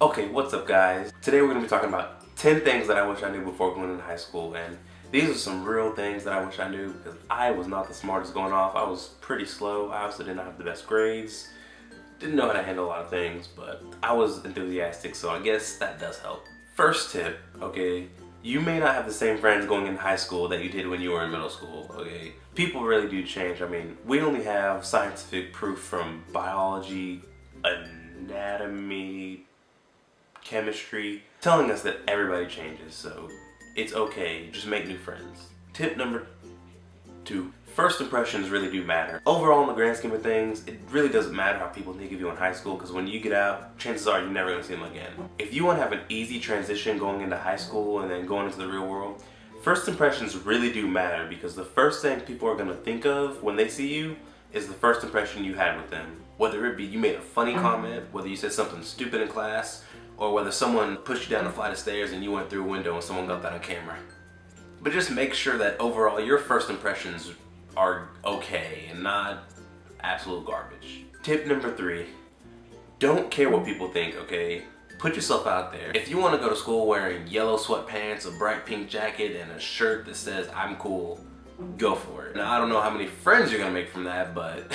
Okay, what's up guys? Today we're going to be talking about 10 things that I wish I knew before going into high school, and these are some real things that I wish I knew because I was not the smartest going off. I was pretty slow. I also did not have the best grades. Didn't know how to handle a lot of things, but I was enthusiastic, so I guess that does help. First tip, okay, you may not have the same friends going into high school that you did when you were in middle school, okay? People really do change. I mean, we only have scientific proof from biology, anatomy, chemistry, telling us that everybody changes, so it's okay, just make new friends. Tip number 2, first impressions really do matter. Overall, in the grand scheme of things, it really doesn't matter how people think of you in high school, because when you get out, chances are you're never going to see them again. If you want to have an easy transition going into high school and then going into the real world, first impressions really do matter, because the first thing people are going to think of when they see you is the first impression you had with them. Whether it be you made a funny comment, whether you said something stupid in class, or whether someone pushed you down a flight of stairs and you went through a window and someone got that on camera. But just make sure that overall your first impressions are okay and not absolute garbage. Tip number 3, don't care what people think, okay? Put yourself out there. If you want to go to school wearing yellow sweatpants, a bright pink jacket, and a shirt that says I'm cool, go for it. Now I don't know how many friends you're gonna make from that, but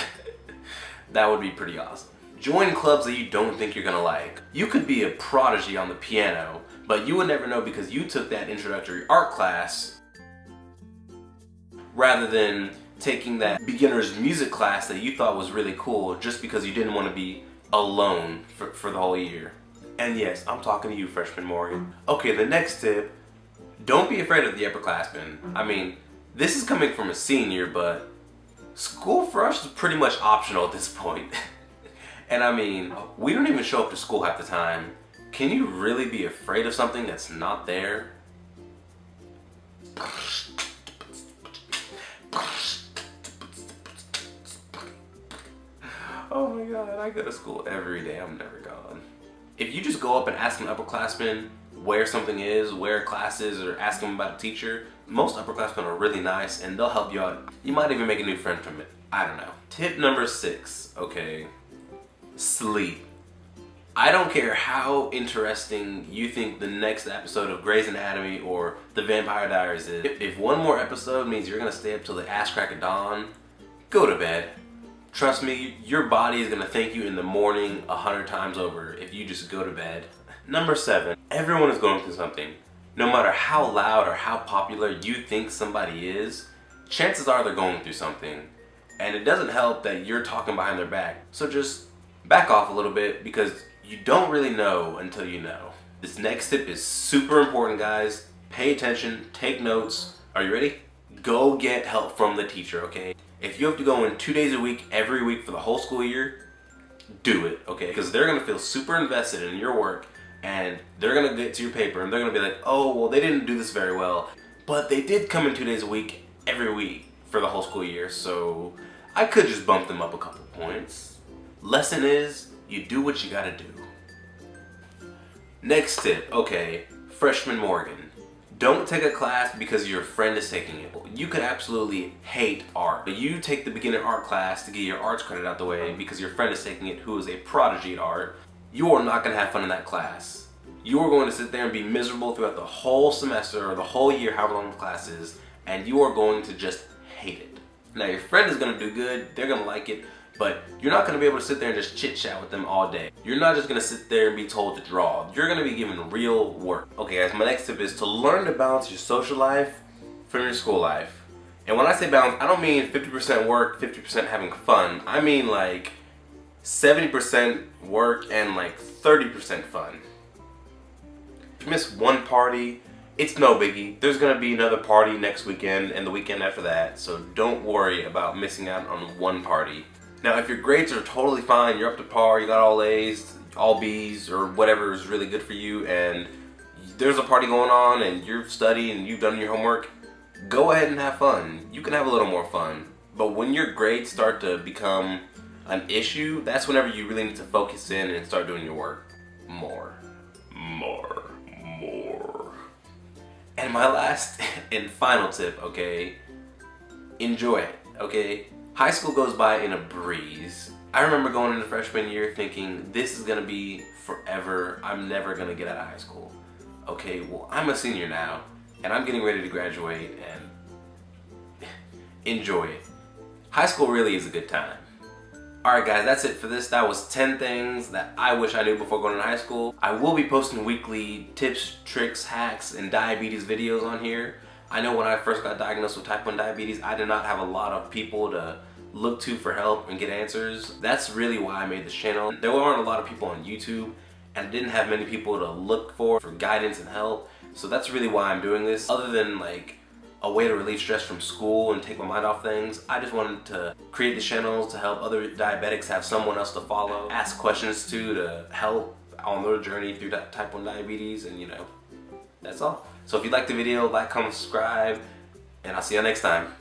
that would be pretty awesome. Join clubs that you don't think you're gonna like. You could be a prodigy on the piano, but you would never know because you took that introductory art class rather than taking that beginner's music class that you thought was really cool just because you didn't want to be alone for the whole year. And yes, I'm talking to you, freshman Morgan. Okay, the next tip, don't be afraid of the upperclassmen. I mean, this is coming from a senior, but school for us is pretty much optional at this point. And I mean, we don't even show up to school half the time. Can you really be afraid of something that's not there? Oh my god, I go to school every day, I'm never gone. If you just go up and ask an upperclassman where something is, where class is, or ask them about a teacher, most upperclassmen are really nice and they'll help you out. You might even make a new friend from it. I don't know. Tip number 6, okay. Sleep. I don't care how interesting you think the next episode of Grey's Anatomy or The Vampire Diaries is. If one more episode means you're gonna stay up till the ass crack of dawn, go to bed. Trust me, your body is gonna thank you in the morning 100 times over if you just go to bed. Number 7, everyone is going through something. No matter how loud or how popular you think somebody is, chances are they're going through something. And it doesn't help that you're talking behind their back. So just back off a little bit because you don't really know until you know. This next tip is super important, guys. Pay attention, take notes. Are you ready? Go get help from the teacher, okay? If you have to go in 2 days a week, every week for the whole school year, do it, okay? Because they're gonna feel super invested in your work and they're gonna get to your paper and they're gonna be like, oh, well, they didn't do this very well, but they did come in 2 days a week, every week for the whole school year, so I could just bump them up a couple points. Lesson is, you do what you gotta do. Next tip, okay, freshman Morgan. Don't take a class because your friend is taking it. You could absolutely hate art, but you take the beginner art class to get your arts credit out the way because your friend is taking it who is a prodigy at art. You are not gonna have fun in that class. You are going to sit there and be miserable throughout the whole semester or the whole year, however long the class is, and you are going to just hate it. Now your friend is gonna do good, they're gonna like it, but you're not gonna be able to sit there and just chit chat with them all day. You're not just gonna sit there and be told to draw. You're gonna be given real work. Okay guys, my next tip is to learn to balance your social life from your school life. And when I say balance, I don't mean 50% work, 50% having fun. I mean like 70% work and like 30% fun. If you miss one party, it's no biggie. There's gonna be another party next weekend and the weekend after that, so don't worry about missing out on one party. Now, if your grades are totally fine, you're up to par, you got all A's, all B's, or whatever is really good for you, and there's a party going on and you're studying and you've done your homework, go ahead and have fun. You can have a little more fun. But when your grades start to become an issue, that's whenever you really need to focus in and start doing your work more. And my last and final tip, okay, enjoy it, okay? High school goes by in a breeze. I remember going into freshman year thinking, this is gonna be forever. I'm never gonna get out of high school. Okay, well, I'm a senior now, and I'm getting ready to graduate, and enjoy it. High school really is a good time. Alright guys, that's it for this. That was 10 things that I wish I knew before going to high school. I will be posting weekly tips, tricks, hacks, and diabetes videos on here. I know when I first got diagnosed with type 1 diabetes, I did not have a lot of people to look to for help and get answers. That's really why I made this channel. There weren't a lot of people on YouTube, and I didn't have many people to look for guidance and help. So that's really why I'm doing this. Other than like a way to relieve stress from school and take my mind off things, I just wanted to create these channels to help other diabetics have someone else to follow, ask questions to help on their journey through type 1 diabetes, and you know, that's all. So if you liked the video, like, comment, subscribe, and I'll see you next time.